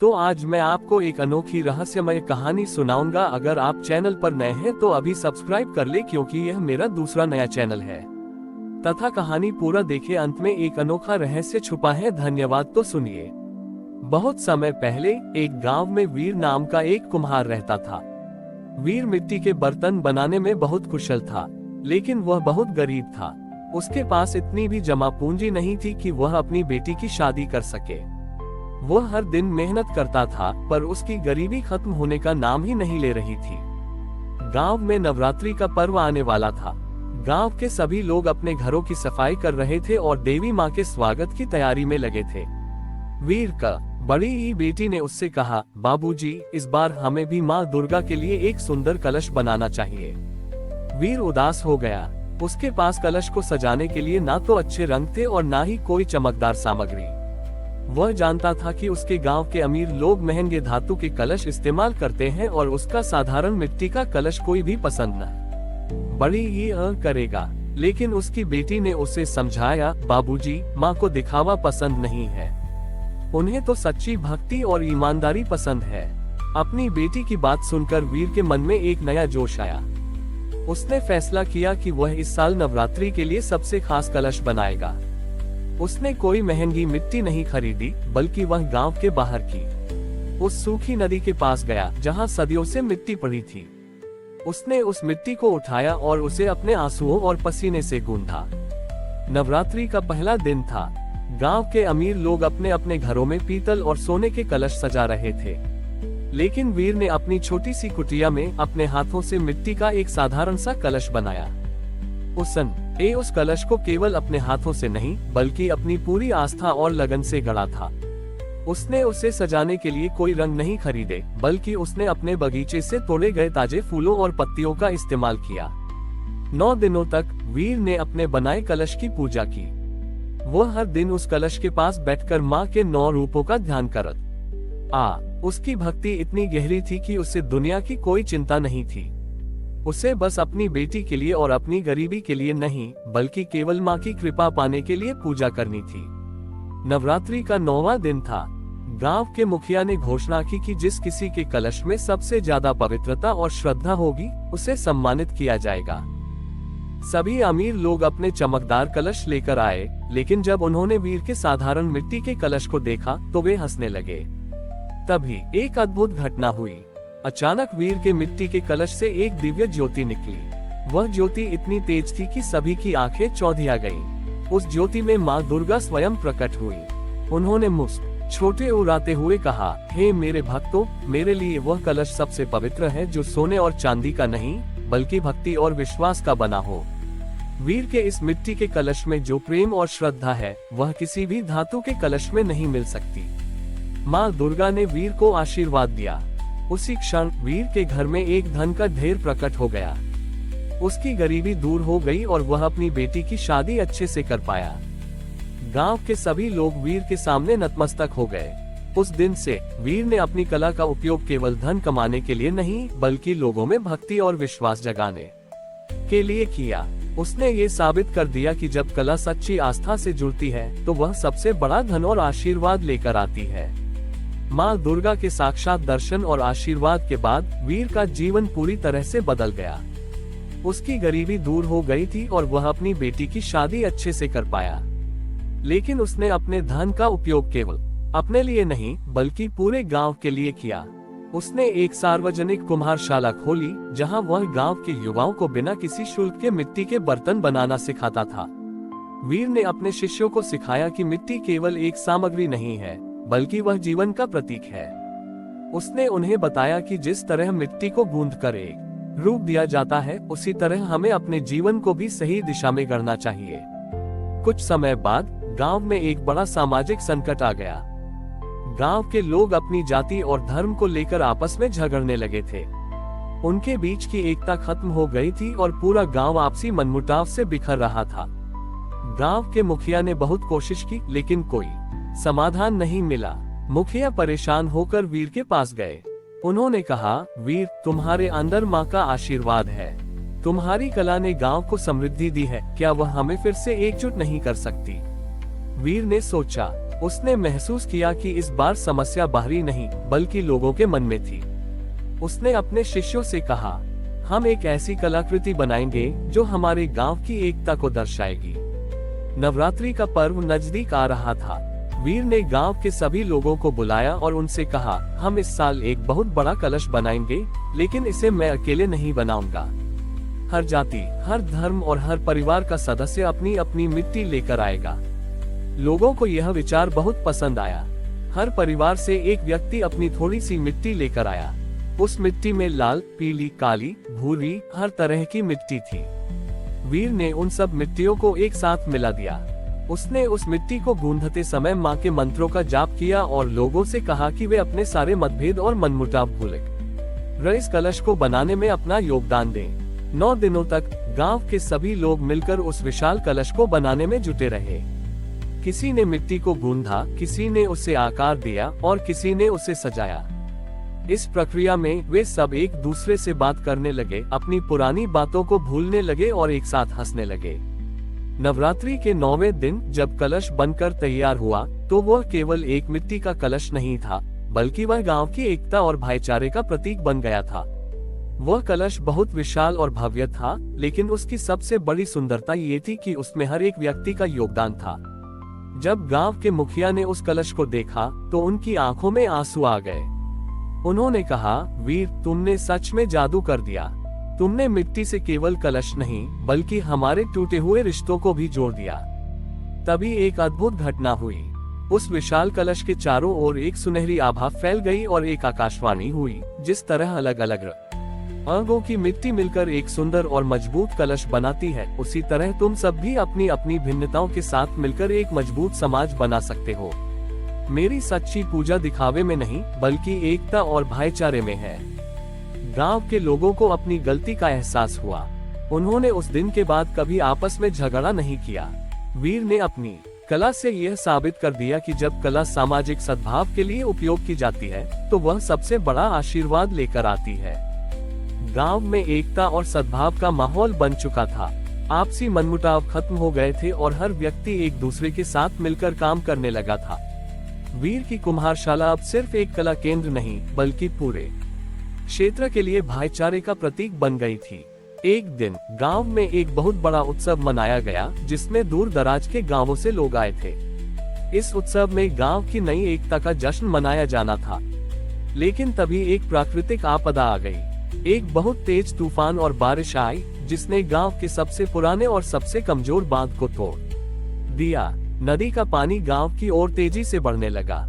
तो आज मैं आपको एक अनोखी रहस्यमय कहानी सुनाऊंगा। अगर आप चैनल पर नए हैं तो अभी सब्सक्राइब कर ले, क्योंकि यह मेरा दूसरा नया चैनल है। तथा कहानी पूरा देखे, अंत में एक अनोखा रहस्य छुपा है। धन्यवाद। तो सुनिए। बहुत समय पहले एक गांव में वीर नाम का एक कुम्हार रहता था। वीर मिट्टी के बर्तन बनाने में बहुत कुशल था, लेकिन वह बहुत गरीब था। उसके पास इतनी भी जमा पूंजी नहीं थी कि वह अपनी बेटी की शादी कर सके। वह हर दिन मेहनत करता था, पर उसकी गरीबी खत्म होने का नाम ही नहीं ले रही थी। गांव में नवरात्रि का पर्व आने वाला था। गांव के सभी लोग अपने घरों की सफाई कर रहे थे और देवी मां के स्वागत की तैयारी में लगे थे। वीर का बड़ी ही बेटी ने उससे कहा, बाबूजी, इस बार हमें भी मां दुर्गा के लिए एक सुंदर कलश बनाना चाहिए। वीर उदास हो गया। उसके पास कलश को सजाने के लिए ना तो अच्छे रंग थे और ना ही कोई चमकदार सामग्री। वह जानता था कि उसके गांव के अमीर लोग महंगे धातु के कलश इस्तेमाल करते हैं और उसका साधारण मिट्टी का कलश कोई भी पसंद न बड़ी ही करेगा। लेकिन उसकी बेटी ने उसे समझाया, बाबूजी, माँ को दिखावा पसंद नहीं है, उन्हें तो सच्ची भक्ति और ईमानदारी पसंद है। अपनी बेटी की बात सुनकर वीर के मन में एक नया जोश आया। उसने फैसला किया कि वह इस साल नवरात्रि के लिए सबसे खास कलश बनाएगा। उसने कोई महंगी मिट्टी नहीं खरीदी, बल्कि वह गांव के बाहर की उस सूखी नदी के पास गया, जहां सदियों से मिट्टी पड़ी थी। उसने उस मिट्टी को उठाया और उसे अपने आंसुओं और पसीने से गूंथा। नवरात्रि का पहला दिन था। गांव के अमीर लोग अपने अपने घरों में पीतल और सोने के कलश सजा रहे थे, लेकिन वीर ने अपनी छोटी सी कुटिया में अपने हाथों से मिट्टी का एक साधारण सा कलश बनाया। उसने उस कलश को केवल अपने हाथों से नहीं, बल्कि अपनी पूरी आस्था और लगन से गढ़ा था। उसने उसे सजाने के लिए कोई रंग नहीं खरीदे, बल्कि उसने अपने बगीचे से तोड़े गए ताजे फूलों और पत्तियों का इस्तेमाल किया। 9 दिनों तक वीर ने अपने बनाए कलश की पूजा की। वह हर दिन उस कलश के पास बैठकर माँ के 9 रूपों का ध्यान करता। उसकी भक्ति इतनी गहरी थी कि उसे दुनिया की कोई चिंता नहीं थी। उसे बस अपनी बेटी के लिए और अपनी गरीबी के लिए नहीं, बल्कि केवल माँ की कृपा पाने के लिए पूजा करनी थी। नवरात्रि का 9वां दिन था। गांव के मुखिया ने घोषणा की कि जिस किसी के कलश में सबसे ज्यादा पवित्रता और श्रद्धा होगी, उसे सम्मानित किया जाएगा। सभी अमीर लोग अपने चमकदार कलश लेकर आए, लेकिन जब उन्होंने वीर के साधारण मिट्टी के कलश को देखा तो वे हंसने लगे। तभी एक अद्भुत घटना हुई। अचानक वीर के मिट्टी के कलश से एक दिव्य ज्योति निकली। वह ज्योति इतनी तेज थी कि सभी की आंखें चौंधिया गईं। उस ज्योति में माँ दुर्गा स्वयं प्रकट हुई। उन्होंने मुस्कुराते छोटे उड़ाते हुए कहा, हे मेरे भक्तों, मेरे लिए वह कलश सबसे पवित्र है जो सोने और चांदी का नहीं, बल्कि भक्ति और विश्वास का बना हो। वीर के इस मिट्टी के कलश में जो प्रेम और श्रद्धा है, वह किसी भी धातु के कलश में नहीं मिल सकती। माँ दुर्गा ने वीर को आशीर्वाद दिया। उसी क्षण वीर के घर में एक धन का ढेर प्रकट हो गया। उसकी गरीबी दूर हो गई और वह अपनी बेटी की शादी अच्छे से कर पाया। गांव के सभी लोग वीर के सामने नतमस्तक हो गए। उस दिन से वीर ने अपनी कला का उपयोग केवल धन कमाने के लिए नहीं, बल्कि लोगों में भक्ति और विश्वास जगाने के लिए किया। उसने ये साबित कर दिया कि जब कला सच्ची आस्था से जुड़ती है, तो वह सबसे बड़ा धन और आशीर्वाद लेकर आती है। माँ दुर्गा के साक्षात दर्शन और आशीर्वाद के बाद वीर का जीवन पूरी तरह से बदल गया। उसकी गरीबी दूर हो गई थी और वह अपनी बेटी की शादी अच्छे से कर पाया। लेकिन उसने अपने धन का उपयोग केवल अपने लिए नहीं, बल्कि पूरे गांव के लिए किया। उसने एक सार्वजनिक कुम्हारशाला खोली, जहां वह गांव के युवाओं को बिना किसी शुल्क के मिट्टी के बर्तन बनाना सिखाता था। वीर ने अपने शिष्यों को सिखाया कि मिट्टी केवल एक सामग्री नहीं है, बल्कि वह जीवन का प्रतीक है। उसने उन्हें बताया कि जिस तरह मिट्टी को गूंथ कर एक रूप दिया जाता है, उसी तरह हमें अपने जीवन को भी सही दिशा में गढ़ना चाहिए। कुछ समय बाद गांव में एक बड़ा सामाजिक संकट आ गया। गांव के लोग अपनी जाति और धर्म को लेकर आपस में झगड़ने लगे थे। उनके बीच की एकता खत्म हो गई थी और पूरा गांव आपसी मनमुटाव से बिखर रहा था। गांव के मुखिया ने बहुत कोशिश की, लेकिन कोई समाधान नहीं मिला। मुखिया परेशान होकर वीर के पास गए। उन्होंने कहा, वीर, तुम्हारे अंदर माँ का आशीर्वाद है। तुम्हारी कला ने गांव को समृद्धि दी है, क्या वह हमें फिर से एकजुट नहीं कर सकती? वीर ने सोचा, उसने महसूस किया कि इस बार समस्या बाहरी नहीं बल्कि लोगों के मन में थी। उसने अपने शिष्यों से कहा, हम एक ऐसी कलाकृति बनाएंगे जो हमारे गांव की एकता को दर्शाएगी। नवरात्रि का पर्व नजदीक आ रहा था। वीर ने गांव के सभी लोगों को बुलाया और उनसे कहा, हम इस साल एक बहुत बड़ा कलश बनाएंगे, लेकिन इसे मैं अकेले नहीं बनाऊंगा। हर जाति, हर धर्म और हर परिवार का सदस्य अपनी अपनी मिट्टी लेकर आएगा। लोगों को यह विचार बहुत पसंद आया। हर परिवार से एक व्यक्ति अपनी थोड़ी सी मिट्टी लेकर आया। उस मिट्टी में लाल, पीली, काली, भूरी, हर तरह की मिट्टी थी। वीर ने उन सब मिट्टियों को एक साथ मिला दिया। उसने उस मिट्टी को गूंथते समय माँ के मंत्रों का जाप किया और लोगों से कहा कि वे अपने सारे मतभेद और मनमुटाव भूलें। इस कलश को बनाने में अपना योगदान दें। 9 दिनों तक गांव के सभी लोग मिलकर उस विशाल कलश को बनाने में जुटे रहे। किसी ने मिट्टी को गूंथा, किसी ने उसे आकार दिया और किसी ने उसे सजाया। इस प्रक्रिया में वे सब एक दूसरे से बात करने लगे, अपनी पुरानी बातों को भूलने लगे और एक साथ हंसने लगे। नवरात्रि के 9वें दिन जब कलश बनकर तैयार हुआ, तो वह केवल एक मिट्टी का कलश नहीं था, बल्कि वह गांव की एकता और भाईचारे का प्रतीक बन गया था। वह कलश बहुत विशाल और भव्य था, लेकिन उसकी सबसे बड़ी सुंदरता ये थी कि उसमें हर एक व्यक्ति का योगदान था। जब गांव के मुखिया ने उस कलश को देखा, तो उनकी आंखों में आंसू आ गए। उन्होंने कहा, वीर, तुमने सच में जादू कर दिया। तुमने मिट्टी से केवल कलश नहीं, बल्कि हमारे टूटे हुए रिश्तों को भी जोड़ दिया। तभी एक अद्भुत घटना हुई। उस विशाल कलश के चारों ओर एक सुनहरी आभा फैल गई और एक आकाशवाणी हुई। जिस तरह अलग अलग अंगों की मिट्टी मिलकर एक सुंदर और मजबूत कलश बनाती है, उसी तरह तुम सब भी अपनी अपनी भिन्नताओं के साथ मिलकर एक मजबूत समाज बना सकते हो। मेरी सच्ची पूजा दिखावे में नहीं, बल्कि एकता और भाईचारे में है। गांव के लोगों को अपनी गलती का एहसास हुआ। उन्होंने उस दिन के बाद कभी आपस में झगड़ा नहीं किया। वीर ने अपनी कला से यह साबित कर दिया कि जब कला सामाजिक सद्भाव के लिए उपयोग की जाती है, तो वह सबसे बड़ा आशीर्वाद लेकर आती है। गांव में एकता और सद्भाव का माहौल बन चुका था। आपसी मनमुटाव खत्म हो गए थे और हर व्यक्ति एक दूसरे के साथ मिलकर काम करने लगा था। वीर की कुम्हारशाला अब सिर्फ एक कला केंद्र नहीं, बल्कि पूरे क्षेत्र के लिए भाईचारे का प्रतीक बन गई थी। एक दिन गांव में एक बहुत बड़ा उत्सव मनाया गया, जिसमें दूर दराज के गांवों से लोग आए थे। इस उत्सव में गांव की नई एकता का जश्न मनाया जाना था। लेकिन तभी एक प्राकृतिक आपदा आ गई। एक बहुत तेज तूफान और बारिश आई, जिसने गांव के सबसे पुराने और सबसे कमजोर बांध को तोड़ दिया। नदी का पानी गांव की ओर तेजी से बढ़ने लगा।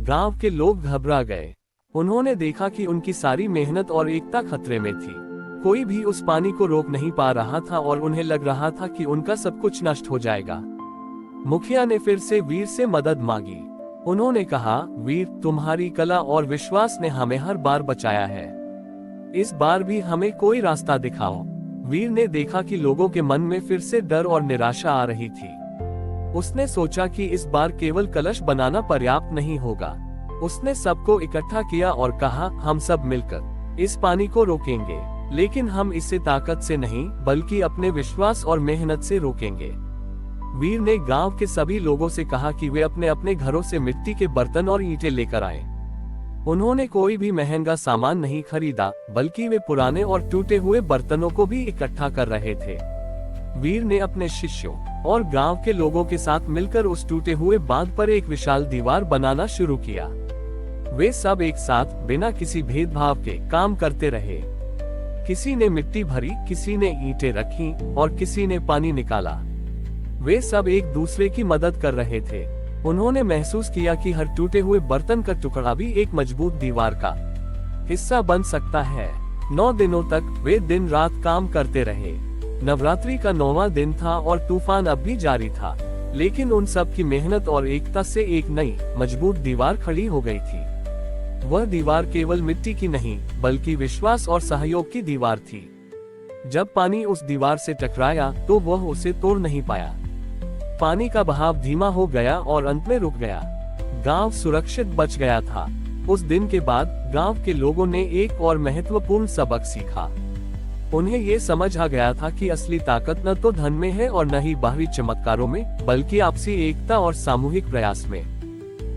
गांव के लोग घबरा गए। उन्होंने देखा कि उनकी सारी मेहनत और एकता खतरे में थी। कोई भी उस पानी को रोक नहीं पा रहा था और उन्हें लग रहा था कि उनका सब कुछ नष्ट हो जाएगा। मुखिया ने फिर से वीर से मदद मांगी। उन्होंने कहा, वीर, तुम्हारी कला और विश्वास ने हमें हर बार बचाया है। इस बार भी हमें कोई रास्ता दिखाओ। वीर ने देखा कि लोगों के मन में फिर से डर और निराशा आ रही थी। उसने सोचा कि इस बार केवल कलश बनाना पर्याप्त नहीं होगा। उसने सबको इकट्ठा किया और कहा, हम सब मिलकर इस पानी को रोकेंगे, लेकिन हम इसे ताकत से नहीं, बल्कि अपने विश्वास और मेहनत से रोकेंगे। वीर ने गांव के सभी लोगों से कहा कि वे अपने अपने घरों से मिट्टी के बर्तन और ईंटें लेकर आएं। उन्होंने कोई भी महंगा सामान नहीं खरीदा, बल्कि वे पुराने और टूटे हुए बर्तनों को भी इकट्ठा कर रहे थे। वीर ने अपने शिष्यों और गांव के लोगों के साथ मिलकर उस टूटे हुए बांध पर एक विशाल दीवार बनाना शुरू किया। वे सब एक साथ बिना किसी भेदभाव के काम करते रहे। किसी ने मिट्टी भरी, किसी ने ईंटें रखी और किसी ने पानी निकाला। वे सब एक दूसरे की मदद कर रहे थे। उन्होंने महसूस किया कि हर टूटे हुए बर्तन का टुकड़ा भी एक मजबूत दीवार का हिस्सा बन सकता है। 9 दिनों तक वे दिन रात काम करते रहे। नवरात्रि का 9वां दिन था और तूफान अब भी जारी था, लेकिन उन सब की मेहनत और एकता से एक नई मजबूत दीवार खड़ी हो गई थी। वह दीवार केवल मिट्टी की नहीं, बल्कि विश्वास और सहयोग की दीवार थी। जब पानी उस दीवार से टकराया, तो वह उसे तोड़ नहीं पाया। पानी का बहाव धीमा हो गया और अंत में रुक गया। गांव सुरक्षित बच गया था। उस दिन के बाद गांव के लोगों ने एक और महत्वपूर्ण सबक सीखा। उन्हें ये समझ आ गया था कि असली ताकत न तो धन में है और न ही बाहरी चमत्कारों में, बल्कि आपसी एकता और सामूहिक प्रयास में।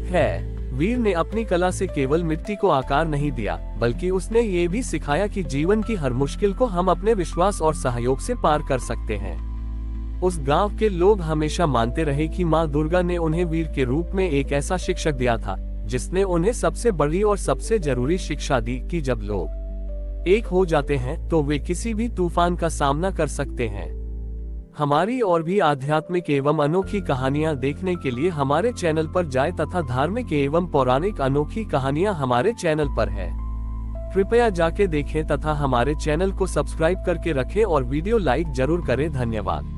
है। वीर ने अपनी कला से केवल मिट्टी को आकार नहीं दिया, बल्कि उसने ये भी सिखाया कि जीवन की हर मुश्किल को हम अपने विश्वास और सहयोग से पार कर सकते हैं। उस गांव के लोग हमेशा मानते रहे कि मां दुर्गा ने उन्हें वीर के रूप में एक ऐसा शिक्षक दिया था, जिसने उन्हें सबसे बड़ी और सबसे जरूरी शिक्षा दी कि जब लोग एक हो जाते हैं तो वे किसी भी तूफान का सामना कर सकते हैं। हमारी और भी आध्यात्मिक एवं अनोखी कहानियां देखने के लिए हमारे चैनल पर जाएं तथा धार्मिक एवं पौराणिक अनोखी कहानियां हमारे चैनल पर है। कृपया जाके देखें तथा हमारे चैनल को सब्सक्राइब करके रखें और वीडियो लाइक जरूर करें। धन्यवाद।